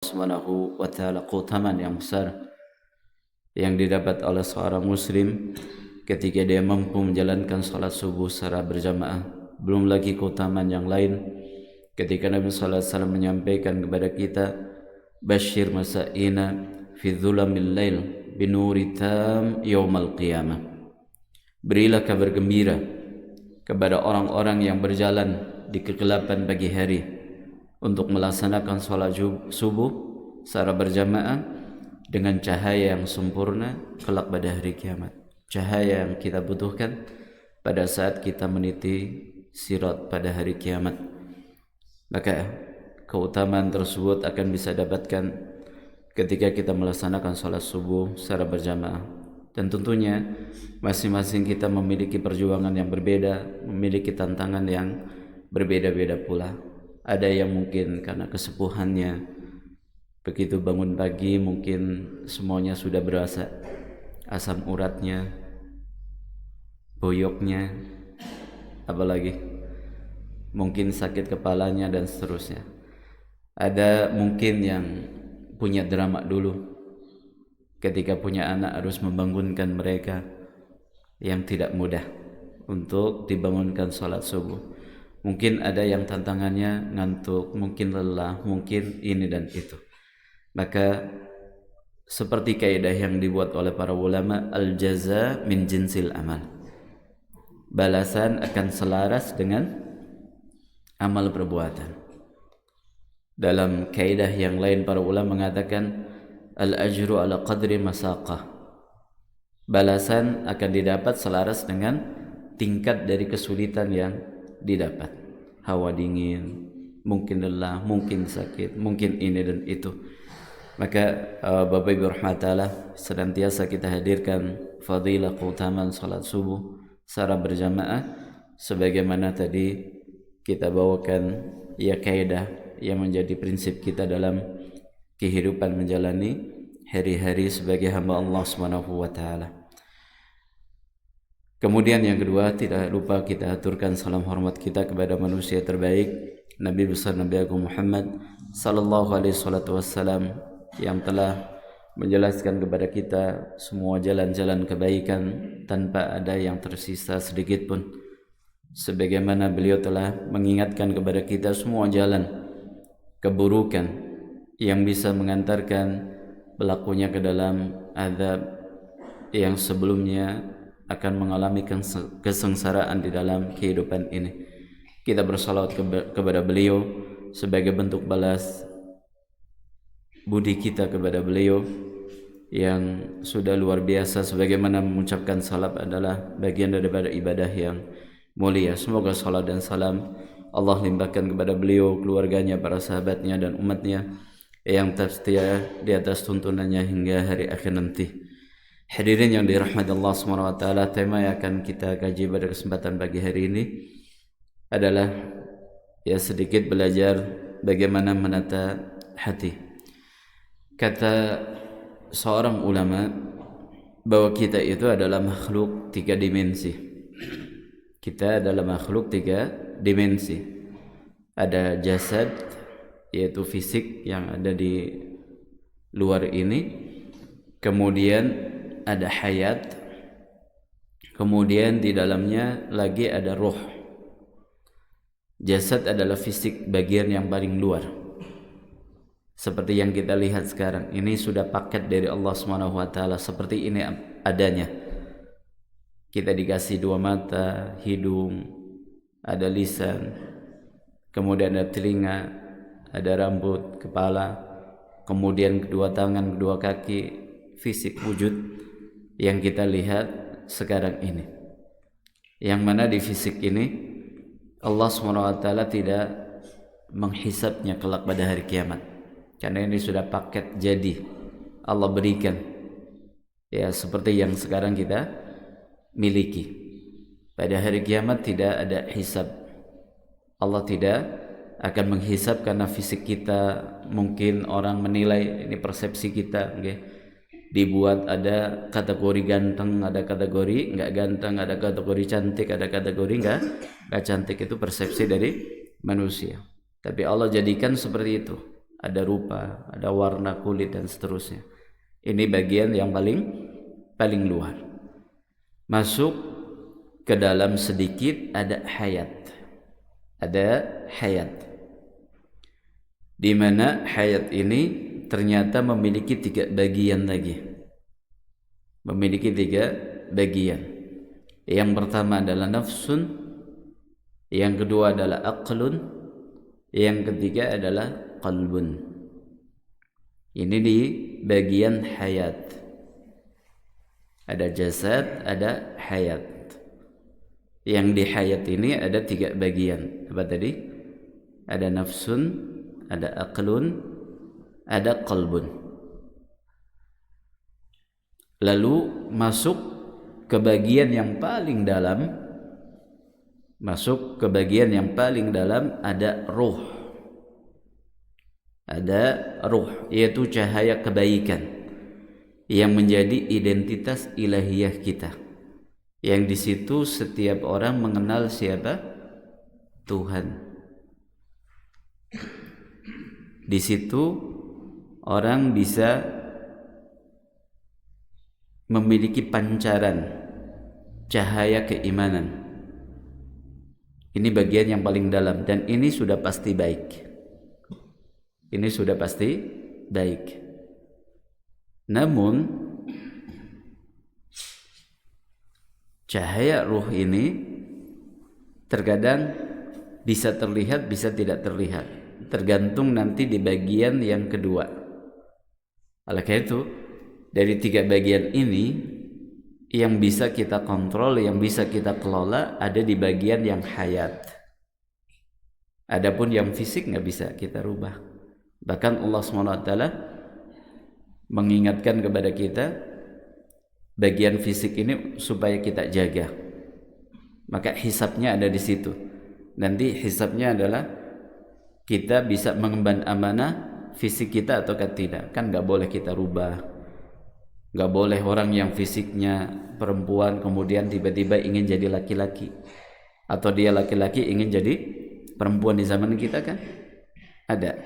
Subhanahu wa ta'ala, keutamaan yang besar yang didapat oleh seorang muslim ketika dia mampu menjalankan salat subuh secara berjamaah. Belum lagi keutamaan yang lain ketika Nabi sallallahu alaihi wasallam menyampaikan kepada kita, "Basyir masaina fi dhulamil lail binuri tam yaumal qiyamah." Berilah kabar gembira kepada orang-orang yang berjalan di kegelapan pagi hari untuk melaksanakan salat subuh secara berjamaah dengan cahaya yang sempurna kelak pada hari kiamat. Cahaya yang kita butuhkan pada saat kita meniti sirat pada hari kiamat. Maka keutamaan tersebut akan bisa dapatkan ketika kita melaksanakan salat subuh secara berjamaah. Dan tentunya masing-masing kita memiliki perjuangan yang berbeda, memiliki tantangan yang berbeda-beda pula. Ada yang mungkin karena kesepuhannya, begitu bangun pagi mungkin semuanya sudah berasa, asam uratnya, boyoknya, apalagi mungkin sakit kepalanya dan seterusnya. Ada mungkin yang punya drama dulu ketika punya anak, harus membangunkan mereka yang tidak mudah untuk dibangunkan salat subuh. Mungkin ada yang tantangannya ngantuk, mungkin lelah, mungkin ini dan itu. Maka seperti kaidah yang dibuat oleh para ulama, al-jaza min jinsil amal. Balasan akan selaras dengan amal perbuatan. Dalam kaidah yang lain para ulama mengatakan al-ajru ala qadri masaqah. Balasan akan didapat selaras dengan tingkat dari kesulitan yang didapat. Hawa dingin, mungkin lelah, mungkin sakit, mungkin ini dan itu. Maka Bapak Ibu rahmatullah, senantiasa kita hadirkan fadilah keutamaan salat subuh secara berjamaah sebagaimana tadi kita bawakan ya kaidah yang menjadi prinsip kita dalam kehidupan menjalani hari-hari sebagai hamba Allah Subhanahu wa taala. Kemudian yang kedua, tidak lupa kita aturkan salam hormat kita kepada manusia terbaik, Nabi besar Nabi Agung Muhammad sallallahu alaihi wasallam, yang telah menjelaskan kepada kita semua jalan-jalan kebaikan tanpa ada yang tersisa sedikit pun. Sebagaimana beliau telah mengingatkan kepada kita semua jalan keburukan yang bisa mengantarkan pelakunya ke dalam azab yang sebelumnya akan mengalami kesengsaraan di dalam kehidupan ini. Kita bersalawat kepada beliau sebagai bentuk balas budi kita kepada beliau yang sudah luar biasa. Sebagaimana mengucapkan salam adalah bagian daripada ibadah yang mulia. Semoga salat dan salam Allah limpahkan kepada beliau, keluarganya, para sahabatnya dan umatnya yang setia di atas tuntunannya hingga hari akhir nanti. Hadirin yang dirahmati Allah SWT, tema yang akan kita kaji pada kesempatan pagi hari ini adalah ya sedikit belajar bagaimana menata hati. Kata seorang ulama bahwa kita itu adalah makhluk tiga dimensi. Kita adalah makhluk tiga dimensi. Ada jasad, yaitu fisik yang ada di luar ini. Kemudian ada hayat. Kemudian di dalamnya lagi ada roh. Jasad adalah fisik, bagian yang paling luar. Seperti yang kita lihat sekarang. Ini sudah paket dari Allah SWT. Seperti ini adanya. Kita dikasih dua mata, hidung, ada lisan, kemudian ada telinga, ada rambut, kepala, kemudian kedua tangan, kedua kaki, fisik wujud yang kita lihat sekarang ini. Yang mana di fisik ini Allah SWT tidak menghisapnya kelak pada hari kiamat, karena ini sudah paket jadi Allah berikan, ya seperti yang sekarang kita miliki. Pada hari kiamat tidak ada hisab. Allah tidak akan menghisap karena fisik kita mungkin orang menilai, ini persepsi kita, okay? Dibuat ada kategori ganteng, ada kategori nggak ganteng, ada kategori cantik, ada kategori nggak cantik. Itu persepsi dari manusia. Tapi Allah jadikan seperti itu. ada rupa, ada warna kulit dan seterusnya. Ini bagian yang paling luar. Masuk ke dalam sedikit ada hayat. Ada hayat. Di mana hayat ini ternyata memiliki 3 bagian lagi. Memiliki 3 bagian. Yang pertama adalah nafsun, yang kedua adalah aqlun, yang ketiga adalah qalbun. Ini di bagian hayat. Ada jasad, ada hayat. Yang di hayat ini ada 3 bagian. Apa tadi? Ada nafsun, ada aqlun, ada qalbun. Lalu masuk ke bagian yang paling dalam. Masuk ke bagian yang paling dalam ada ruh. Ada ruh, yaitu cahaya kebaikan yang menjadi identitas ilahiyah kita. Yang di situ setiap orang mengenal siapa? Tuhan. Di situ orang bisa memiliki pancaran cahaya keimanan. Ini bagian yang paling dalam dan ini sudah pasti baik. Ini sudah pasti baik. Namun cahaya ruh ini terkadang bisa terlihat, bisa tidak terlihat, tergantung nanti di bagian yang kedua. Oleh karena itu, dari 3 bagian ini yang bisa kita kontrol, yang bisa kita kelola ada di bagian yang hayat. Adapun yang fisik nggak bisa kita rubah. Bahkan Allah SWT mengingatkan kepada kita bagian fisik ini supaya kita jaga. Maka hisabnya ada di situ. Nanti hisabnya adalah kita bisa mengemban amanah fisik kita atau tidak. Kan nggak boleh kita rubah. Nggak boleh orang yang fisiknya perempuan kemudian tiba-tiba ingin jadi laki-laki, atau dia laki-laki ingin jadi perempuan. Di zaman kita kan ada,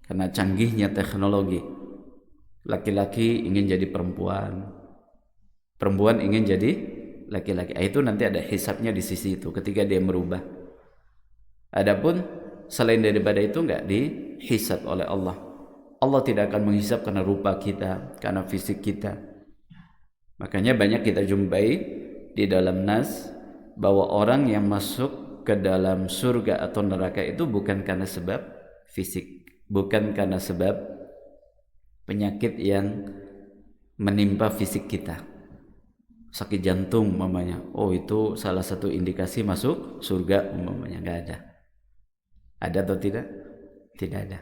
karena canggihnya teknologi. Laki-laki ingin jadi perempuan, perempuan ingin jadi laki-laki. Itu nanti ada hisabnya di sisi itu ketika dia merubah. Adapun selain daripada itu nggak dihisab oleh Allah. Allah tidak akan menghisab karena rupa kita, karena fisik kita. Makanya banyak kita jumpai di dalam nas bahwa orang yang masuk ke dalam surga atau neraka itu bukan karena sebab fisik, bukan karena sebab penyakit yang menimpa fisik kita. Sakit jantung umpamanya, oh itu salah satu indikasi masuk surga umpamanya. Nggak ada. Ada atau tidak? Tidak ada.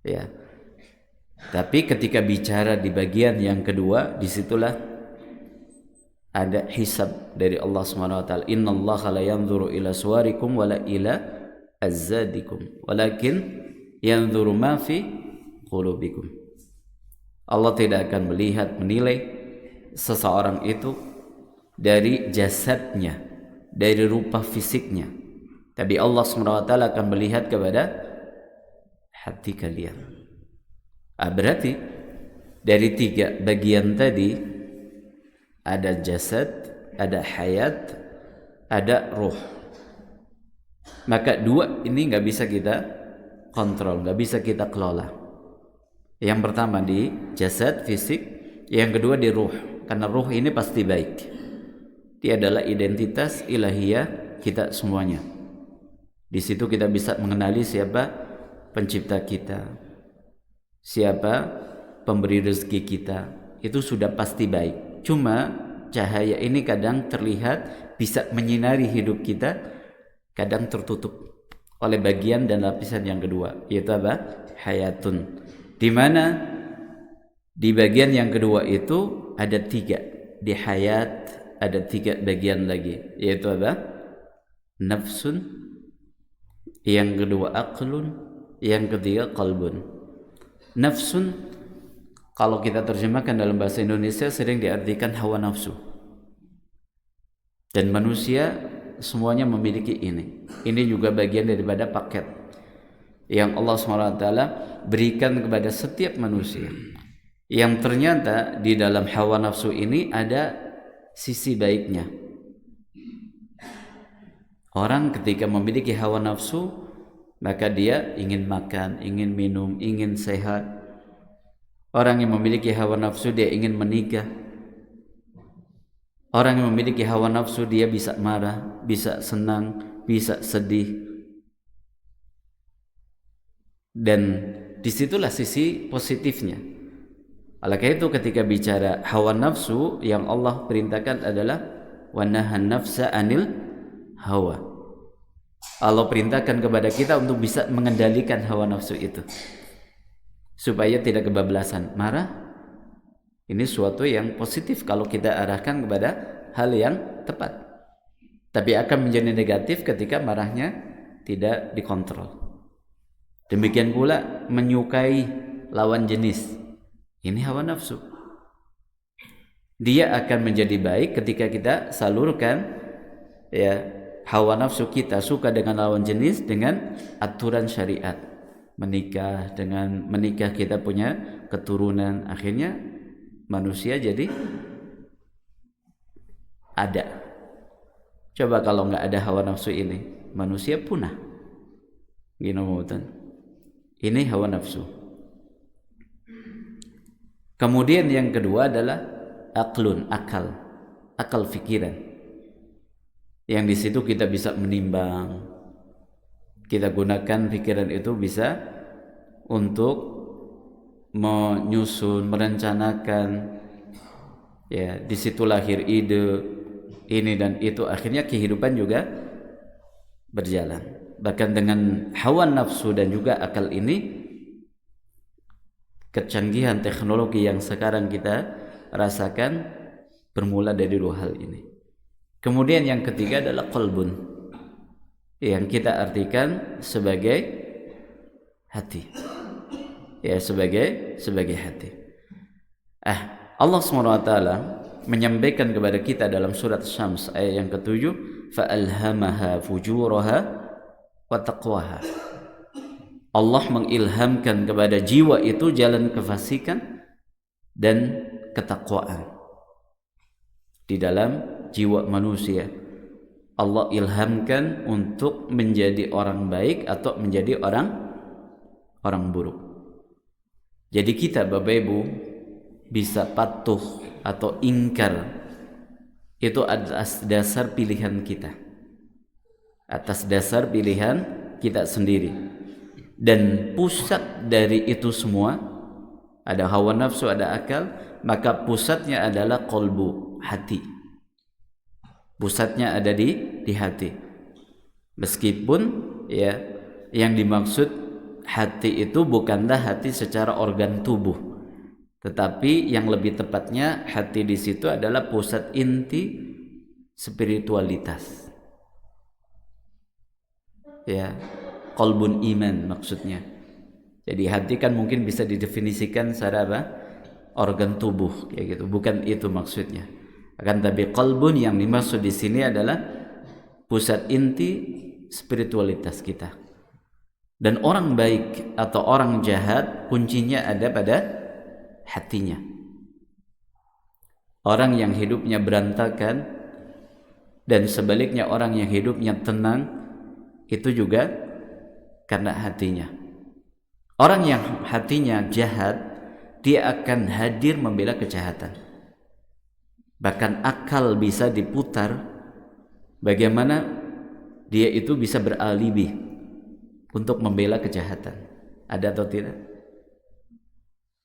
Ya. Tapi ketika bicara di bagian yang kedua, disitulah ada hisab dari Allah SWT. Inna Allah la yanzuru ila suwarikum wala ila azzadikum, walakin yanzuru ma fi qulubikum. Allah tidak akan melihat, menilai seseorang itu dari jasadnya, dari rupa fisiknya. Tapi Allah SWT akan melihat kepada hati kalian. Berarti dari 3 bagian tadi ada jasad, ada hayat, ada ruh. Maka 2 ini nggak bisa kita kontrol, nggak bisa kita kelola. Yang pertama di jasad, fisik. Yang kedua di ruh, karena ruh ini pasti baik. Dia adalah identitas ilahiyah kita semuanya. Di situ kita bisa mengenali siapa pencipta kita, siapa pemberi rezeki kita. Itu sudah pasti baik. Cuma cahaya ini kadang terlihat bisa menyinari hidup kita, kadang tertutup oleh bagian dan lapisan yang kedua, yaitu apa? Hayatun. Di mana di bagian yang kedua itu ada 3. Di hayat ada 3 bagian lagi, yaitu apa? Nafsun, yang kedua aqlun, yang ketiga qalbun. Nafsun kalau kita terjemahkan dalam bahasa Indonesia sering diartikan hawa nafsu. Dan manusia semuanya memiliki ini. Ini juga bagian daripada paket. yang Allah SWT berikan kepada setiap manusia, yang ternyata di dalam hawa nafsu ini ada sisi baiknya. Orang ketika memiliki hawa nafsu, maka dia ingin makan, ingin minum, ingin sehat. Orang yang memiliki hawa nafsu, dia ingin menikah. Orang yang memiliki hawa nafsu, dia bisa marah, bisa senang, bisa sedih. Dan disitulah sisi positifnya. Oleh karena itu ketika bicara hawa nafsu, yang Allah perintahkan adalah wanahan nafsa anil hawa. Allah perintahkan kepada kita untuk bisa mengendalikan hawa nafsu itu supaya tidak kebablasan. Marah ini suatu yang positif kalau kita arahkan kepada hal yang tepat, tapi akan menjadi negatif ketika marahnya tidak dikontrol. Demikian pula menyukai lawan jenis, ini hawa nafsu. Dia akan menjadi baik ketika kita salurkan ya hawa nafsu kita, suka dengan lawan jenis dengan aturan syariat. Dengan menikah kita punya keturunan, akhirnya manusia jadi ada. Coba kalau nggak ada hawa nafsu ini, manusia punah. Ini hawa nafsu. Kemudian yang kedua adalah aklun, akal fikiran. Yang di situ kita bisa menimbang, kita gunakan pikiran itu bisa untuk menyusun, merencanakan. Ya, di situ lahir ide ini dan itu, akhirnya kehidupan juga berjalan. Bahkan dengan hawa nafsu dan juga akal ini, kecanggihan teknologi yang sekarang kita rasakan bermula dari dua hal ini. Kemudian yang ketiga adalah qalbun, yang kita artikan sebagai hati. Ya, sebagai hati. Allah SWT menyampaikan kepada kita dalam surat Syams ayat yang ke-7, fa'alhamaha fujuraha wa taqwaha. Allah mengilhamkan kepada jiwa itu jalan kefasikan dan ketakwaan. Di dalam jiwa manusia, Allah ilhamkan untuk menjadi orang baik atau menjadi orang buruk. Jadi kita Bapak Ibu bisa patuh atau ingkar itu atas dasar pilihan kita, atas dasar pilihan kita sendiri. Dan pusat dari itu semua, ada hawa nafsu, ada akal, maka pusatnya adalah qalbu, hati. Pusatnya ada di hati. Meskipun ya yang dimaksud hati itu bukanlah hati secara organ tubuh, tetapi yang lebih tepatnya hati di situ adalah pusat inti spiritualitas. Ya, qalbun iman maksudnya. Jadi hati kan mungkin bisa didefinisikan secara apa? Organ tubuh kayak gitu. Bukan itu maksudnya. Akan tapi qalbun yang dimaksud di sini adalah pusat inti spiritualitas kita. Dan orang baik atau orang jahat kuncinya ada pada hatinya. Orang yang hidupnya berantakan dan sebaliknya orang yang hidupnya tenang, itu juga karena hatinya. Orang yang hatinya jahat, dia akan hadir membela kejahatan. Bahkan akal bisa diputar bagaimana dia itu bisa beralibi untuk membela kejahatan. Ada atau tidak?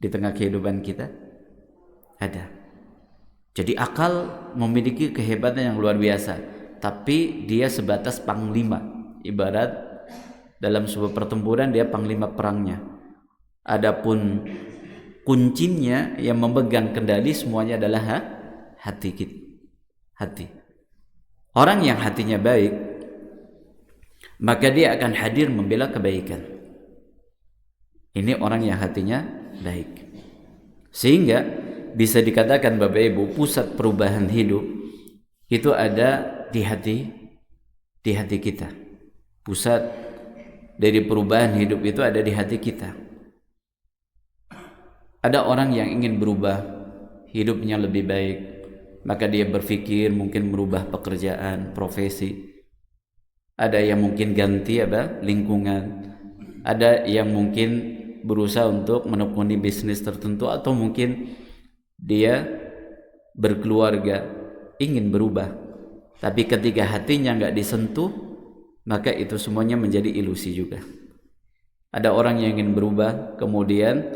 Di tengah kehidupan kita ada. Jadi akal memiliki kehebatan yang luar biasa, tapi dia sebatas panglima. Ibarat dalam sebuah pertempuran dia panglima perangnya. Adapun kuncinya yang memegang kendali semuanya adalah hati kita. Hati. Orang yang hatinya baik, maka dia akan hadir membela kebaikan. Ini orang yang hatinya baik. Sehingga bisa dikatakan Bapak Ibu, pusat perubahan hidup itu ada di hati kita. Pusat dari perubahan hidup itu ada di hati kita. Ada orang yang ingin berubah, hidupnya lebih baik, maka dia berpikir mungkin merubah pekerjaan, profesi. Ada yang mungkin ganti lingkungan. Ada yang mungkin berusaha untuk menekuni bisnis tertentu, atau mungkin dia berkeluarga, ingin berubah. Tapi ketika hatinya nggak disentuh, maka itu semuanya menjadi ilusi juga. Ada orang yang ingin berubah, kemudian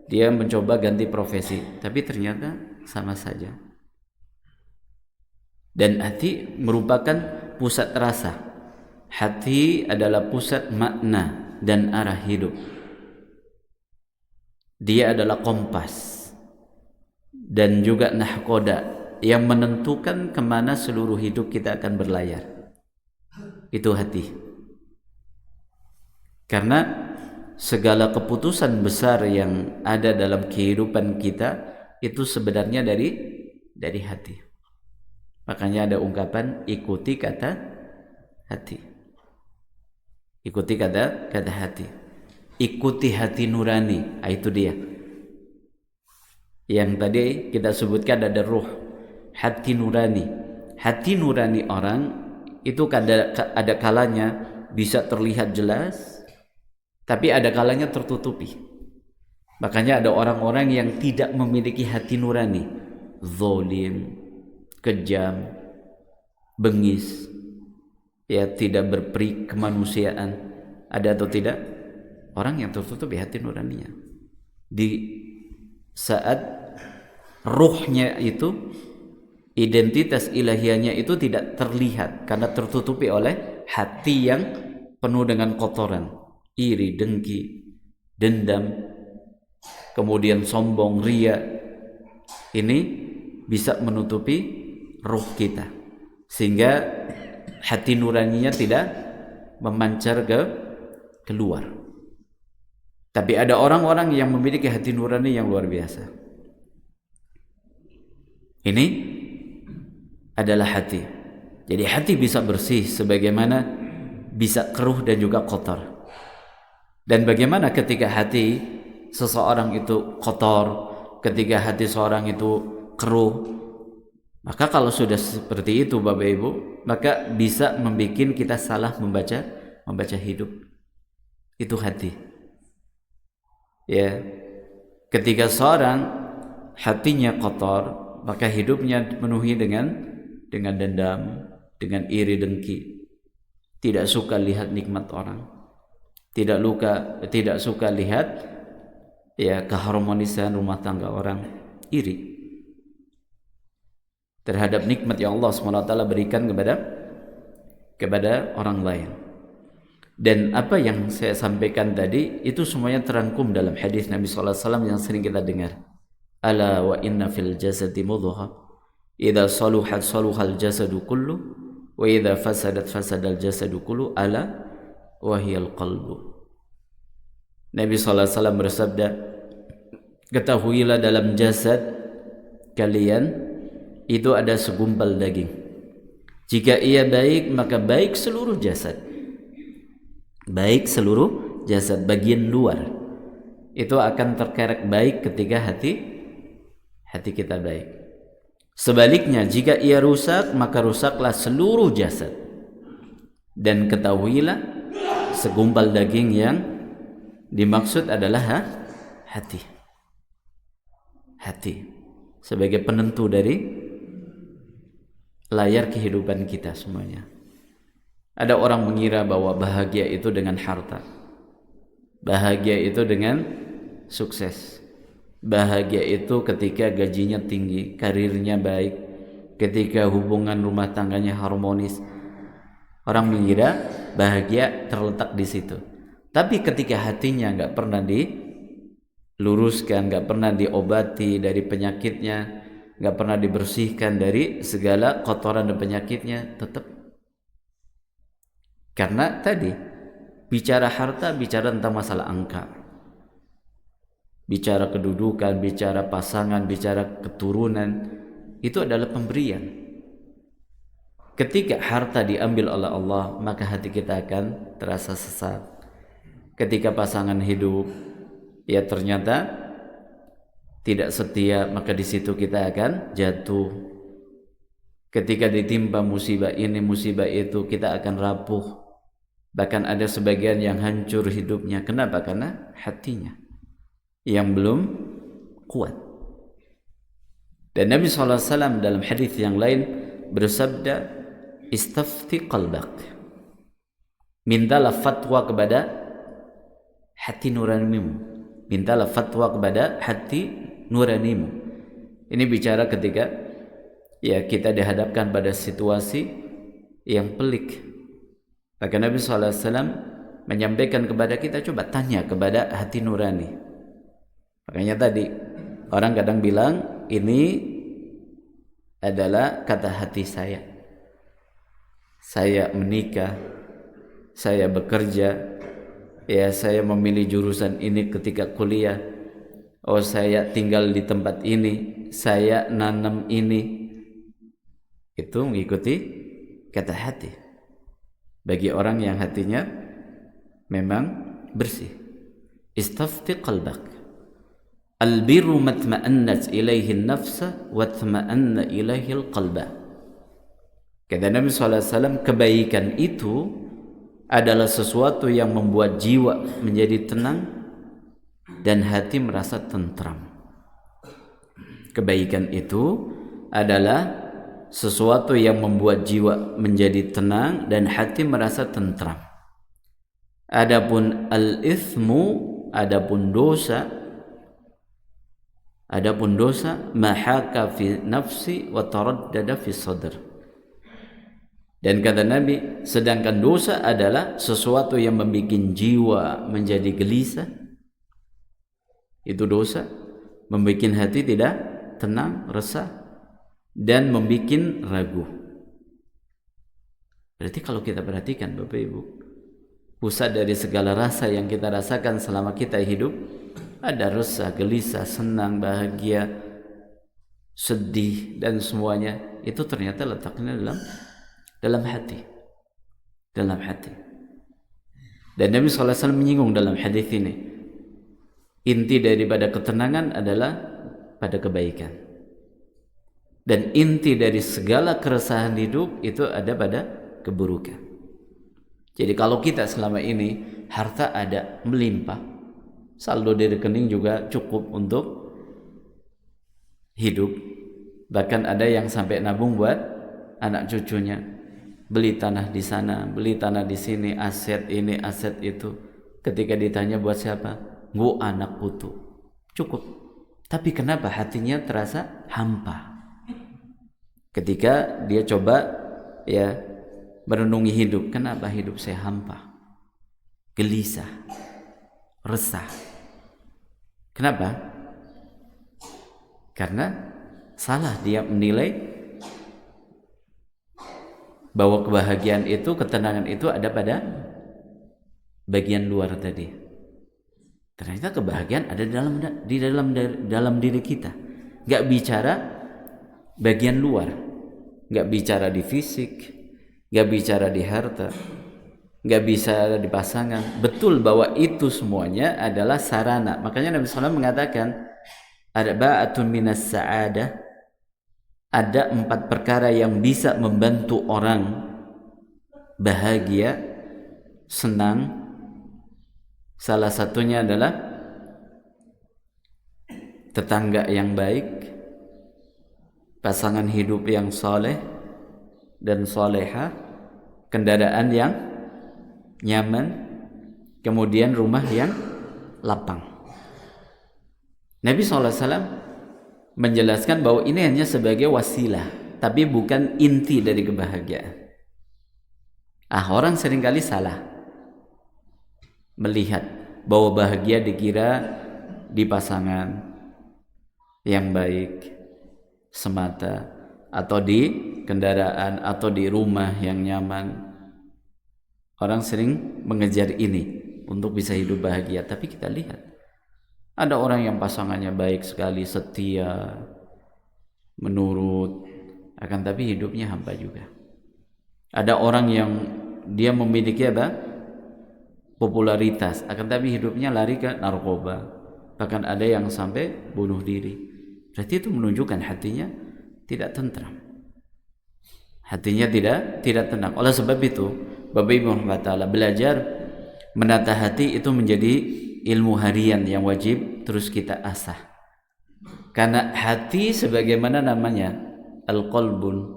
dia mencoba ganti profesi, tapi ternyata sama saja. Dan hati merupakan pusat rasa. Hati adalah pusat makna dan arah hidup. Dia adalah kompas dan juga nahkoda yang menentukan kemana seluruh hidup kita akan berlayar. Itu hati. Karena segala keputusan besar yang ada dalam kehidupan kita itu sebenarnya dari hati. Makanya ada ungkapan ikuti kata hati. Ikuti kata hati. Ikuti hati nurani. Itu dia. Yang tadi kita sebutkan ada ruh, hati nurani. Hati nurani orang itu ada kalanya bisa terlihat jelas, tapi ada kalanya tertutupi. Makanya ada orang-orang yang tidak memiliki hati nurani, zalim, kejam, bengis, ya tidak berperi kemanusiaan. Ada atau tidak? Orang yang tertutupi hati nuraninya. Di saat ruhnya itu, identitas ilahianya itu tidak terlihat karena tertutupi oleh hati yang penuh dengan kotoran, iri, dengki, dendam, kemudian sombong, ria. Ini bisa menutupi ruh kita sehingga hati nuraninya tidak memancar keluar. Tapi ada orang-orang yang memiliki hati nurani yang luar biasa. Ini adalah hati. Jadi hati bisa bersih sebagaimana bisa keruh dan juga kotor. Dan bagaimana ketika hati seseorang itu kotor, ketika hati seorang itu keruh, maka kalau sudah seperti itu Bapak Ibu, maka bisa membuat kita salah membaca hidup. Itu hati. Ya. Ketika seorang hatinya kotor, maka hidupnya dipenuhi dengan dendam, dengan iri dengki. Tidak suka lihat nikmat orang. Tidak suka lihat ya keharmonisan rumah tangga orang, iri terhadap nikmat yang Allah SWT berikan kepada orang lain. Dan apa yang saya sampaikan tadi itu semuanya terangkum dalam hadis Nabi SAW yang sering kita dengar. Ala wa inna fil jasadi mudghah idza saluhat saluhal jasadu kullu wa idza fasadat fasadal jasadu kullu ala wa hiyal qalbu. Nabi SAW bersabda, ketahuilah dalam jasad kalian itu ada segumpal daging. Jika ia baik, maka baik seluruh jasad. Baik seluruh jasad, bagian luar itu akan terkerek baik ketika hati kita baik. Sebaliknya, jika ia rusak, maka rusaklah seluruh jasad. Dan ketahuilah segumpal daging yang dimaksud adalah hati. Hati sebagai penentu dari layar kehidupan kita semuanya. Ada orang mengira bahwa bahagia itu dengan harta, bahagia itu dengan sukses, bahagia itu ketika gajinya tinggi, karirnya baik, ketika hubungan rumah tangganya harmonis. Orang mengira bahagia terletak di situ. Tapi ketika hatinya nggak pernah diluruskan, nggak pernah diobati dari penyakitnya, nggak pernah dibersihkan dari segala kotoran dan penyakitnya, tetap. Karena tadi bicara harta, bicara tentang masalah angka, bicara kedudukan, bicara pasangan, bicara keturunan, itu adalah pemberian. Ketika harta diambil oleh Allah, maka hati kita akan terasa sesat, Ketika pasangan hidup ya ternyata tidak setia, maka di situ kita akan jatuh. Ketika ditimpa musibah ini musibah itu, kita akan rapuh. Bahkan ada sebagian yang hancur hidupnya. Kenapa? Karena hatinya yang belum kuat. Dan Nabi SAW dalam hadis yang lain bersabda, istafti qalbak, mintalah fatwa kepada hati nuranimu, mintalah fatwa kepada hati nuranimu. Ini bicara ketika ya kita dihadapkan pada situasi yang pelik. Maka Nabi SAW menyampaikan kepada kita, coba tanya kepada hati nurani. Makanya tadi orang kadang bilang ini adalah kata hati saya. Saya menikah, saya bekerja, ya saya memilih jurusan ini ketika kuliah. Oh saya tinggal di tempat ini, saya nanam ini. Itu mengikuti kata hati. Bagi orang yang hatinya memang bersih. Istafti qalbak. Al-birru matma'annat ilaihi an-nafsa wa tma'anna ilaihi al-qalba. Kata Nabi SAW, kebaikan itu adalah sesuatu yang membuat jiwa menjadi tenang dan hati merasa tentram. Kebaikan itu adalah sesuatu yang membuat jiwa menjadi tenang dan hati merasa tentram. Adapun al-ithmu, adapun dosa mahaka fi nafsi wa taraddada fi sadr. Dan kata Nabi, sedangkan dosa adalah sesuatu yang membuat jiwa menjadi gelisah. Itu dosa, membuat hati tidak tenang, resah, dan membuat ragu. Berarti kalau kita perhatikan Bapak Ibu, pusat dari segala rasa yang kita rasakan selama kita hidup, ada resah, gelisah, senang, bahagia, sedih, dan semuanya itu ternyata letaknya dalam hati. Dalam hati. Dan Nabi SAW menyinggung dalam hadis ini, inti daripada ketenangan adalah pada kebaikan. Dan inti dari segala keresahan hidup itu ada pada keburukan. Jadi kalau kita selama ini harta ada melimpah, saldo di rekening juga cukup untuk hidup, bahkan ada yang sampai nabung buat anak cucunya, beli tanah di sana, beli tanah di sini, aset ini, aset itu. Ketika ditanya buat siapa? Gua anak putu. Cukup. Tapi kenapa hatinya terasa hampa? Ketika dia coba ya merenungi hidup, kenapa hidup saya hampa, gelisah, resah? Kenapa? Karena salah dia menilai bahwa kebahagiaan itu, ketenangan itu ada pada bagian luar tadi. Ternyata kebahagiaan ada dalam diri kita. Gak bicara bagian luar. Gak bicara di fisik, gak bicara di harta, gak bicara di pasangan. Betul bahwa itu semuanya adalah sarana. Makanya Nabi SAW mengatakan, ada ba'atun minas sa'adah, ada 4 perkara yang bisa membantu orang bahagia, senang. Salah satunya adalah tetangga yang baik, pasangan hidup yang soleh dan soleha, kendaraan yang nyaman, kemudian rumah yang lapang. Nabi SAW menjelaskan bahwa ini hanya sebagai wasilah, tapi bukan inti dari kebahagiaan. Orang seringkali salah melihat bahwa bahagia dikira di pasangan yang baik semata, atau di kendaraan, atau di rumah yang nyaman. Orang sering mengejar ini untuk bisa hidup bahagia. Tapi kita lihat, ada orang yang pasangannya baik sekali, setia, menurut, akan tapi hidupnya hampa juga. Ada orang yang dia memiliki popularitas, akan tapi hidupnya lari ke narkoba, bahkan ada yang sampai bunuh diri. Berarti itu menunjukkan hatinya tidak tentram, hatinya tidak tenang. Oleh sebab itu, Bapak Ibu rahmati taala, belajar menata hati itu menjadi ilmu harian yang wajib terus kita asah. Karena hati sebagaimana namanya al-qalbu,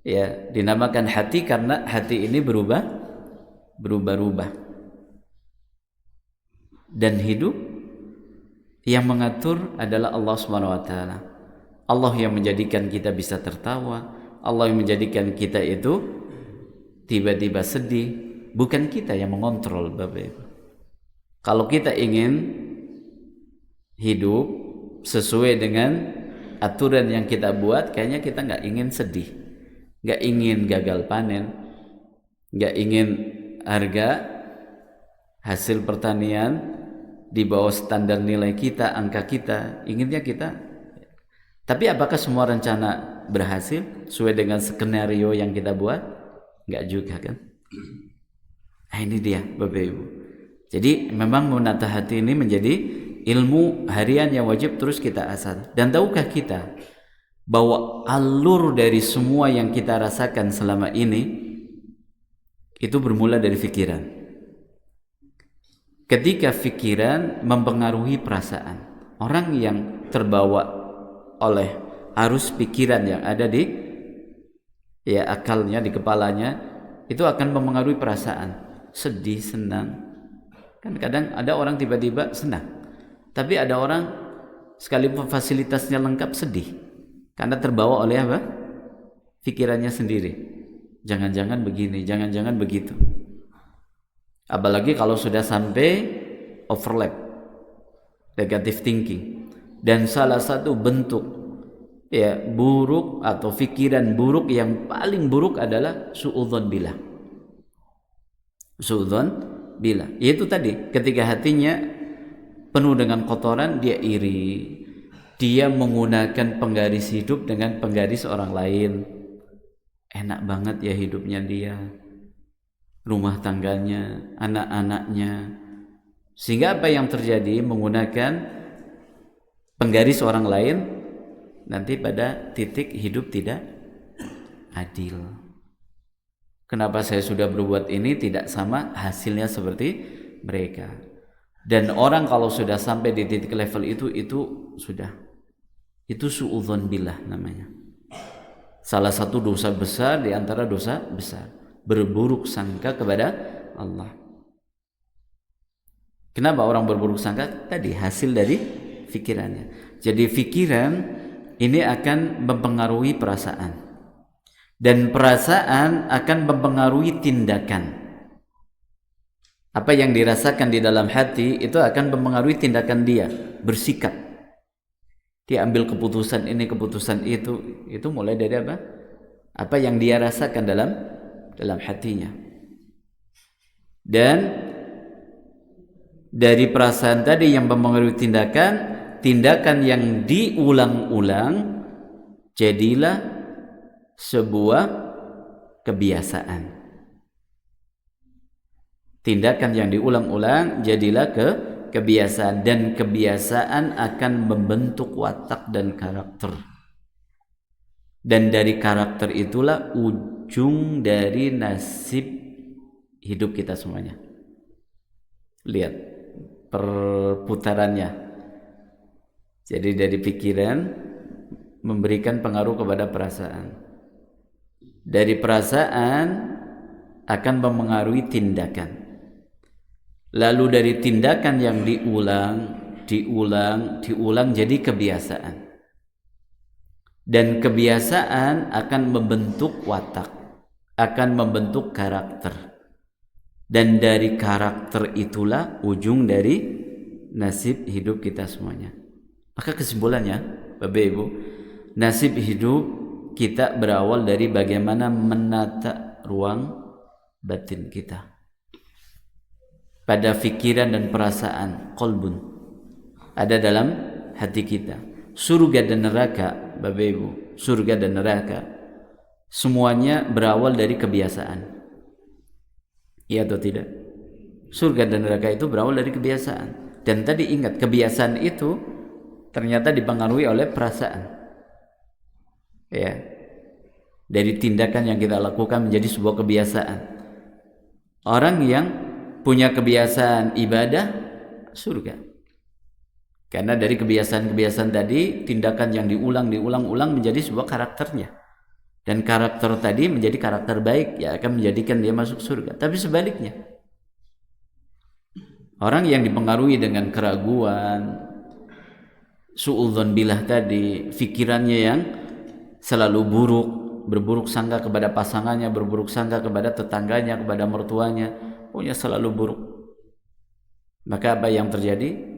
ya, dinamakan hati karena hati ini berubah-ubah. Dan hidup yang mengatur adalah Allah Subhanahu wa taala. Allah yang menjadikan kita bisa tertawa, Allah yang menjadikan kita itu tiba-tiba sedih, bukan kita yang mengontrol, Bapak Ibu. Kalau kita ingin hidup sesuai dengan aturan yang kita buat, kayaknya kita nggak ingin sedih, nggak ingin gagal panen, nggak ingin harga hasil pertanian di bawah standar nilai kita, angka kita, inginnya kita. Tapi apakah semua rencana berhasil sesuai dengan skenario yang kita buat? Nggak juga kan? Nah, ini dia Bapak Ibu. Jadi memang menata hati ini menjadi ilmu harian yang wajib terus kita asah. Dan tahukah kita bahwa alur dari semua yang kita rasakan selama ini itu bermula dari pikiran. Ketika pikiran mempengaruhi perasaan, orang yang terbawa oleh arus pikiran yang ada di akalnya, di kepalanya, itu akan mempengaruhi perasaan, sedih, senang. Kan kadang ada orang tiba-tiba senang, tapi ada orang sekalipun fasilitasnya lengkap sedih karena terbawa oleh apa? Pikirannya sendiri. Jangan-jangan begini, jangan-jangan begitu. Apalagi kalau sudah sampai overlap, negative thinking. Dan salah satu bentuk buruk atau pikiran buruk yang paling buruk adalah suudzon billah. Suudzon billah. Yaitu tadi, ketika hatinya penuh dengan kotoran, dia iri, dia menggunakan penggaris hidup dengan penggaris orang lain. Enak banget ya hidupnya dia, rumah tangganya, anak-anaknya. Sehingga apa yang terjadi, menggunakan penggaris orang lain, nanti pada titik hidup tidak adil. Kenapa saya sudah berbuat ini tidak sama hasilnya seperti mereka? Dan orang kalau sudah sampai di titik level itu sudah, itu suudzon billah namanya. Salah satu dosa besar di antara dosa besar, berburuk sangka kepada Allah. Kenapa orang berburuk sangka? Tadi hasil dari pikirannya. Jadi pikiran ini akan mempengaruhi perasaan, dan perasaan akan mempengaruhi tindakan. Apa yang dirasakan di dalam hati itu akan mempengaruhi tindakan dia, bersikap. Dia ambil keputusan ini, keputusan itu mulai dari apa? Apa yang dia rasakan dalam hatinya. Dan dari perasaan tadi yang mempengaruhi tindakan yang diulang-ulang jadilah sebuah kebiasaan. Tindakan yang diulang-ulang jadilah kebiasaan, dan kebiasaan akan membentuk watak dan karakter. Dan dari karakter itulah ujung dari nasib hidup kita semuanya. Lihat perputarannya. Jadi dari pikiran memberikan pengaruh kepada perasaan. Dari perasaan akan mempengaruhi tindakan. Lalu dari tindakan yang diulang jadi kebiasaan. Dan kebiasaan akan membentuk watak, akan membentuk karakter. Dan dari karakter itulah ujung dari nasib hidup kita semuanya. Maka kesimpulannya, Bapak Ibu, nasib hidup kita berawal dari bagaimana menata ruang batin kita. Pada pikiran dan perasaan, qalbun, ada dalam hati kita. Surga dan neraka, Bapak Ibu, surga dan neraka, semuanya berawal dari kebiasaan. Iya atau tidak? Surga dan neraka itu berawal dari kebiasaan. Dan tadi ingat, kebiasaan itu ternyata dipengaruhi oleh perasaan. Ya. Dari tindakan yang kita lakukan menjadi sebuah kebiasaan. Orang yang punya kebiasaan ibadah, surga. Karena dari kebiasaan-kebiasaan tadi, tindakan yang diulang-ulang menjadi sebuah karakternya. Dan karakter tadi menjadi karakter baik, ya akan menjadikan dia masuk surga. Tapi sebaliknya, orang yang dipengaruhi dengan keraguan, su'udzon billah tadi, pikirannya yang selalu buruk, berburuk sangka kepada pasangannya, berburuk sangka kepada tetangganya, kepada mertuanya, pokoknya selalu buruk. Maka apa yang terjadi?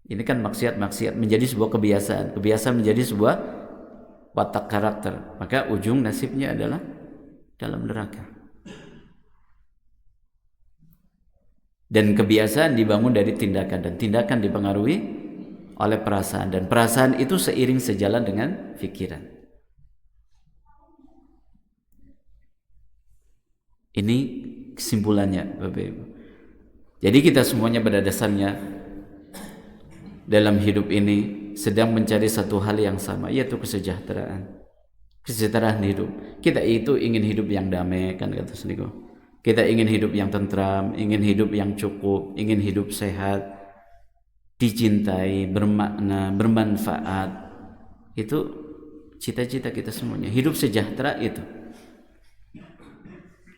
Ini kan maksiat menjadi sebuah kebiasaan menjadi sebuah watak karakter. Maka ujung nasibnya adalah dalam neraka. Dan kebiasaan dibangun dari tindakan, dan tindakan dipengaruhi oleh perasaan, dan perasaan itu seiring sejalan dengan pikiran. Ini kesimpulannya, Bapak Ibu. Jadi kita semuanya pada dasarnya dalam hidup ini sedang mencari satu hal yang sama, yaitu kesejahteraan hidup. Kita itu ingin hidup yang damai, kan kata Seniko. Kita ingin hidup yang tentram, ingin hidup yang cukup, ingin hidup sehat, dicintai, bermakna, bermanfaat. Itu cita-cita kita semuanya, hidup sejahtera itu.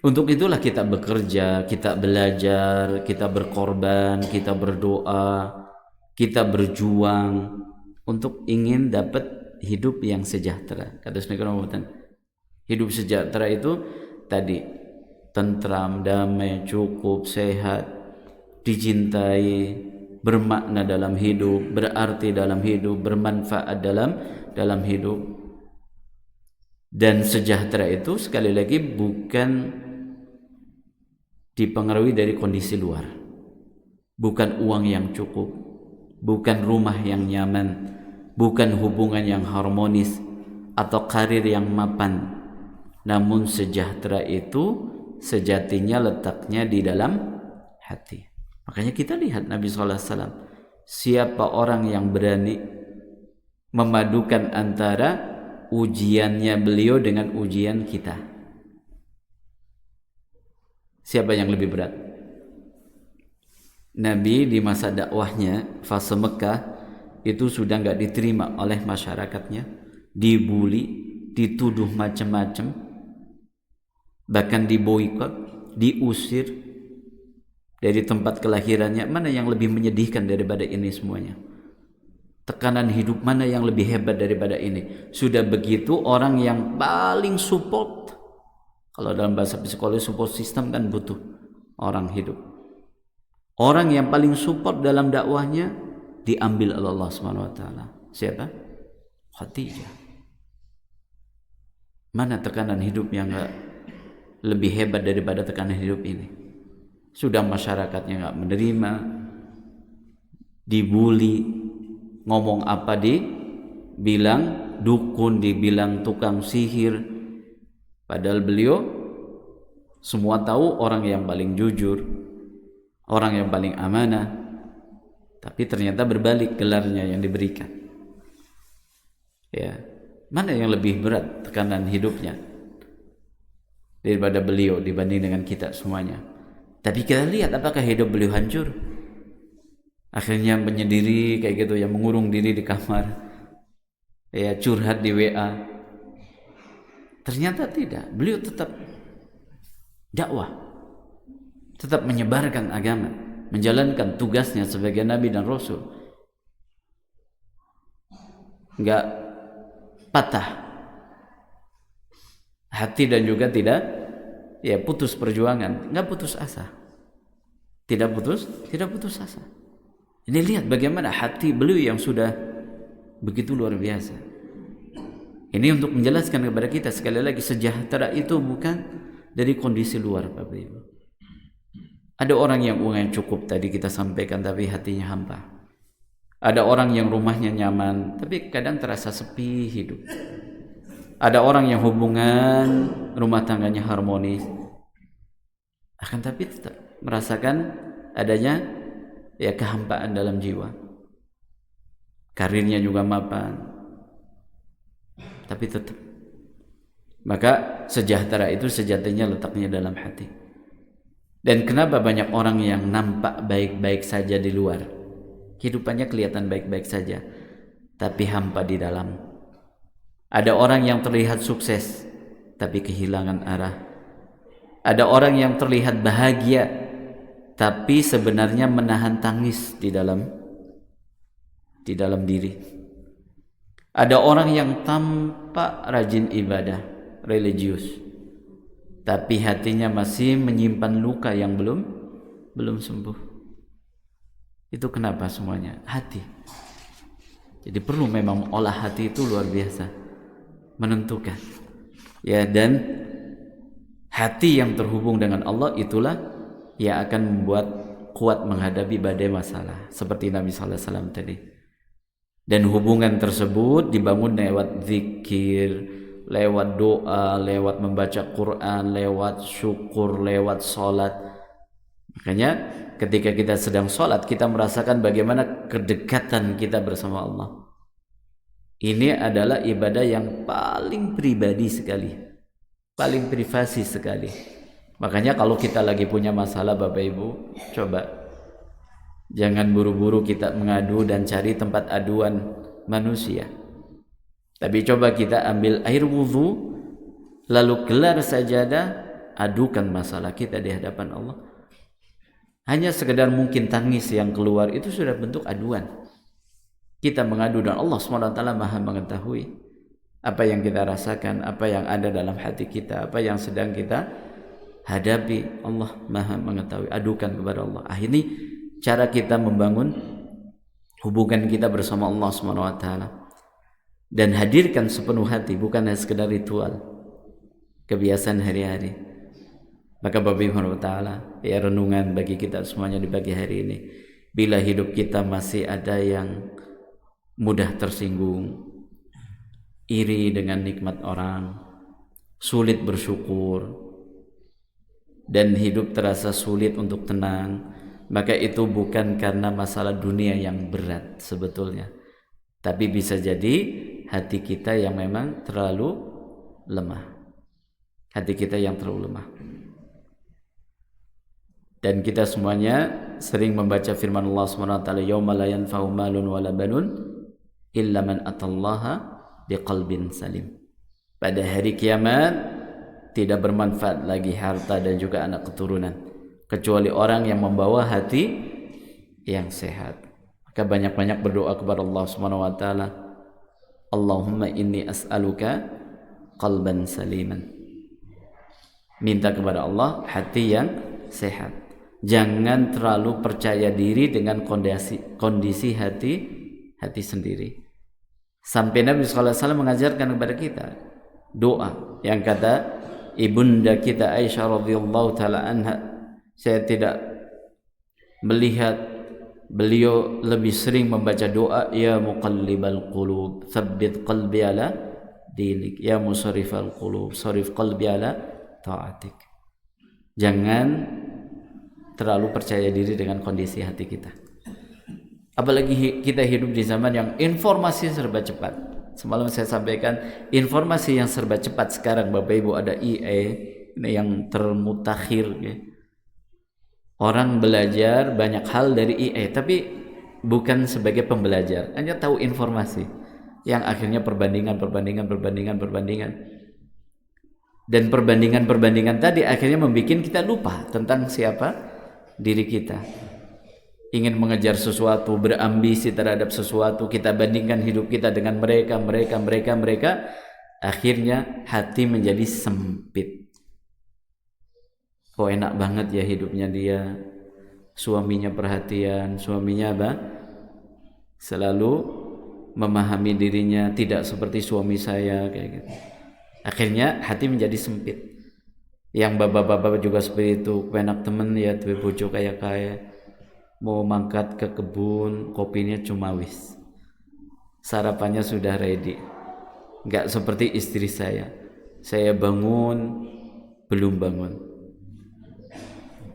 Untuk itulah kita bekerja, kita belajar, kita berkorban, kita berdoa, kita berjuang untuk ingin dapat hidup yang sejahtera. Kata Sunni, hidup sejahtera itu tadi tentram, damai, cukup, sehat, dicintai, bermakna dalam hidup, berarti dalam hidup, bermanfaat dalam hidup. Dan sejahtera itu sekali lagi bukan dipengaruhi dari kondisi luar, bukan uang yang cukup, bukan rumah yang nyaman, bukan hubungan yang harmonis atau karir yang mapan. Namun sejahtera itu sejatinya letaknya di dalam hati. Makanya kita lihat Nabi SAW, siapa orang yang berani memadukan antara ujiannya beliau dengan ujian kita? Siapa yang lebih berat? Nabi di masa dakwahnya fase Mekah itu sudah nggak diterima oleh masyarakatnya, dibully, dituduh macam-macam, bahkan diboikot, diusir dari tempat kelahirannya. Mana yang lebih menyedihkan daripada ini semuanya? Tekanan hidup mana yang lebih hebat daripada ini? Sudah begitu orang yang paling support, kalau dalam bahasa psikologi support system kan butuh orang hidup. Orang yang paling support dalam dakwahnya diambil oleh Allah SWT. Siapa? Khadijah. Mana tekanan hidup yang gak lebih hebat daripada tekanan hidup ini? Sudah masyarakatnya gak menerima, dibully, ngomong apa dibilang dukun, dibilang tukang sihir. Padahal beliau semua tahu orang yang paling jujur, orang yang paling amanah, tapi ternyata berbalik gelarnya yang diberikan. Ya, mana yang lebih berat tekanan hidupnya daripada beliau dibanding dengan kita semuanya? Tapi kita lihat apakah hidup beliau hancur? Akhirnya menyendiri kayak gitu, yang mengurung diri di kamar, ya curhat di WA. Ternyata tidak, beliau tetap dakwah, tetap menyebarkan agama, menjalankan tugasnya sebagai Nabi dan Rasul. Enggak patah hati dan juga tidak putus perjuangan, enggak putus asa. Tidak putus asa. Ini lihat bagaimana hati beliau yang sudah begitu luar biasa. Ini untuk menjelaskan kepada kita sekali lagi, sejahtera itu bukan dari kondisi luar, Bapak Ibu. Ada orang yang uangnya cukup tadi kita sampaikan tapi hatinya hampa. Ada orang yang rumahnya nyaman tapi kadang terasa sepi hidup. Ada orang yang hubungan rumah tangganya harmonis, akan tapi tetap merasakan adanya ya kehampaan dalam jiwa. Karirnya juga mapan, tapi tetap. Maka sejahtera itu sejatinya letaknya dalam hati. Dan kenapa banyak orang yang nampak baik-baik saja di luar, kehidupannya kelihatan baik-baik saja, tapi hampa di dalam. Ada orang yang terlihat sukses, tapi kehilangan arah. Ada orang yang terlihat bahagia, tapi sebenarnya menahan tangis di dalam diri. Ada orang yang tampak rajin ibadah, religius, tapi hatinya masih menyimpan luka yang belum sembuh. Itu kenapa semuanya? Hati. Jadi perlu memang olah hati itu luar biasa, menentukan. Ya, dan hati yang terhubung dengan Allah itulah yang akan membuat kuat menghadapi badai masalah, seperti Nabi sallallahu alaihi wasallam tadi. Dan hubungan tersebut dibangun lewat zikir, lewat doa, lewat membaca Quran, lewat syukur, lewat sholat. Makanya ketika kita sedang sholat, kita merasakan bagaimana kedekatan kita bersama Allah. Ini adalah ibadah yang paling pribadi sekali, paling privasi sekali. Makanya kalau kita lagi punya masalah Bapak Ibu, coba jangan buru-buru kita mengadu dan cari tempat aduan manusia. Tapi coba kita ambil air wudhu, lalu gelar sajadah, adukan masalah kita di hadapan Allah. Hanya sekedar mungkin tangis yang keluar itu sudah bentuk aduan. Kita mengadu dan Allah SWT Maha mengetahui apa yang kita rasakan, apa yang ada dalam hati kita, apa yang sedang kita hadapi. Allah Maha mengetahui. Adukan kepada Allah. Ini cara kita membangun hubungan kita bersama Allah SWT. Dan hadirkan sepenuh hati, bukan hanya sekedar ritual, kebiasaan hari-hari. Maka Bapak Ibu Ta'ala, ya renungan bagi kita semuanya di pagi hari ini. Bila hidup kita masih ada yang mudah tersinggung, iri dengan nikmat orang, sulit bersyukur, dan hidup terasa sulit untuk tenang, maka itu bukan karena masalah dunia yang berat sebetulnya, tapi bisa jadi hati kita yang memang terlalu lemah. Hati kita yang terlalu lemah. Dan kita semuanya sering membaca firman Allah SWT, yauma la yanfa'u malun wala banun illa man atallaha biqalbin salim. Pada hari kiamat tidak bermanfaat lagi harta dan juga anak keturunan kecuali orang yang membawa hati yang sehat. Maka banyak-banyak berdoa kepada Allah SWT. Allahumma inni as'aluka qalban saliman. Minta kepada Allah hati yang sehat. Jangan terlalu percaya diri dengan kondisi hati sendiri. Sampai Nabi SAW mengajarkan kepada kita doa yang kata ibunda kita Aisyah radhiyallahu taala anha, saya tidak melihat beliau lebih sering membaca doa, ya muqallibal qulub tsabbit qalbi ala dinik, ya musarrifal qulub sarif qalbi ala taatik. Jangan terlalu percaya diri dengan kondisi hati kita. Apalagi kita hidup di zaman yang informasi serba cepat. Semalam saya sampaikan informasi yang serba cepat sekarang Bapak Ibu, ada IE ini yang termutakhir ya. Orang belajar banyak hal dari IE tapi bukan sebagai pembelajar, hanya tahu informasi yang akhirnya perbandingan. Dan perbandingan tadi akhirnya membuat kita lupa tentang siapa diri kita. Ingin mengejar sesuatu, berambisi terhadap sesuatu, kita bandingkan hidup kita dengan mereka. Akhirnya hati menjadi sempit. Kok enak banget ya hidupnya dia, suaminya perhatian, suaminya apa? Selalu memahami dirinya, tidak seperti suami saya kayak gitu. Akhirnya hati menjadi sempit. Yang bapak-bapak juga seperti itu, enak temen ya tuh bojo kaya mau mangkat ke kebun, kopinya cuma wis, sarapannya sudah ready. Nggak seperti istri saya bangun belum bangun.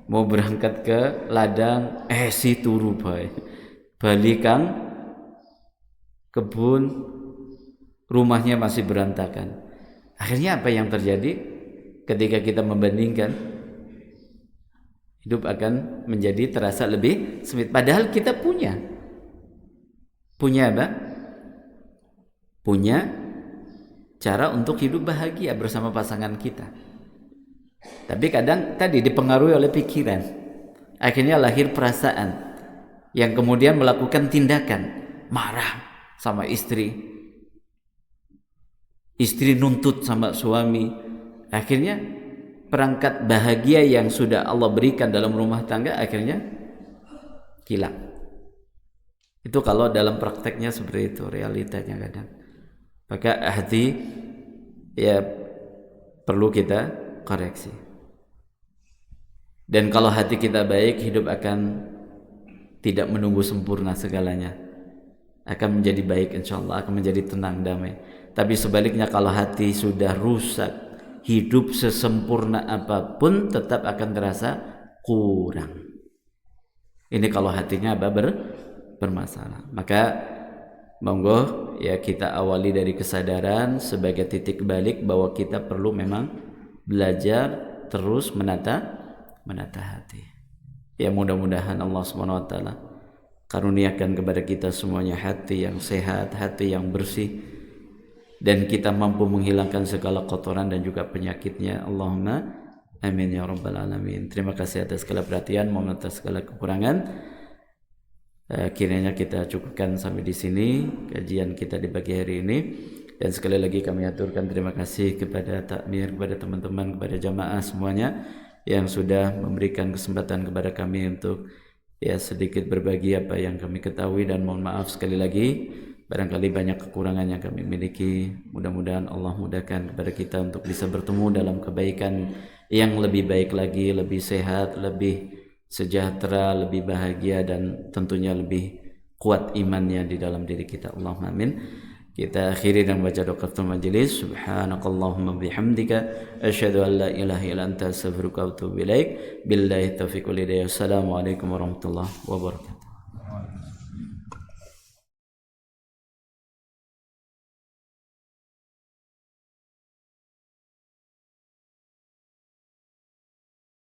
mau berangkat ke ladang si turu bae balikan kebun rumahnya masih berantakan. Akhirnya apa yang terjadi ketika kita membandingkan, hidup akan menjadi terasa lebih sempit. Padahal kita punya apa? Punya cara untuk hidup bahagia bersama pasangan kita. Tapi kadang tadi dipengaruhi oleh pikiran. Akhirnya lahir perasaan yang kemudian melakukan tindakan marah sama istri nuntut sama suami. Akhirnya perangkat bahagia yang sudah Allah berikan dalam rumah tangga akhirnya hilang. Itu kalau dalam prakteknya seperti itu, realitanya kadang. Maka hati ya perlu kita koreksi. Dan kalau hati kita baik, hidup akan tidak menunggu sempurna segalanya, akan menjadi baik, insyaallah akan menjadi tenang, damai. Tapi sebaliknya kalau hati sudah rusak, hidup sesempurna apapun tetap akan terasa kurang. Ini kalau hatinya bermasalah. Maka monggo ya kita awali dari kesadaran sebagai titik balik bahwa kita perlu memang belajar terus menata hati. Ya mudah-mudahan Allah SWT karuniakan kepada kita semuanya hati yang sehat, hati yang bersih, dan kita mampu menghilangkan segala kotoran dan juga penyakitnya. Allahumma amin ya rabbal alamin. Terima kasih atas segala perhatian, mohon atas segala kekurangan. Kiranya kita cukupkan sampai di sini kajian kita di pagi hari ini. Dan sekali lagi kami aturkan terima kasih kepada takmir, kepada teman-teman, kepada jamaah semuanya yang sudah memberikan kesempatan kepada kami untuk ya sedikit berbagi apa yang kami ketahui, dan mohon maaf sekali lagi barangkali banyak kekurangan yang kami miliki. Mudah-mudahan Allah mudahkan kepada kita untuk bisa bertemu dalam kebaikan yang lebih baik lagi, lebih sehat, lebih sejahtera, lebih bahagia, dan tentunya lebih kuat imannya di dalam diri kita. Allahumma amin. Kita akhiri dengan baca doa kafaratul majelis. Subhanakallahumma bihamdika asyhadu an la ilaha illa anta astaghfiruka wa atubu ilaik. Billahi taufiq wal hidayah. Assalamualaikum warahmatullahi wabarakatuh.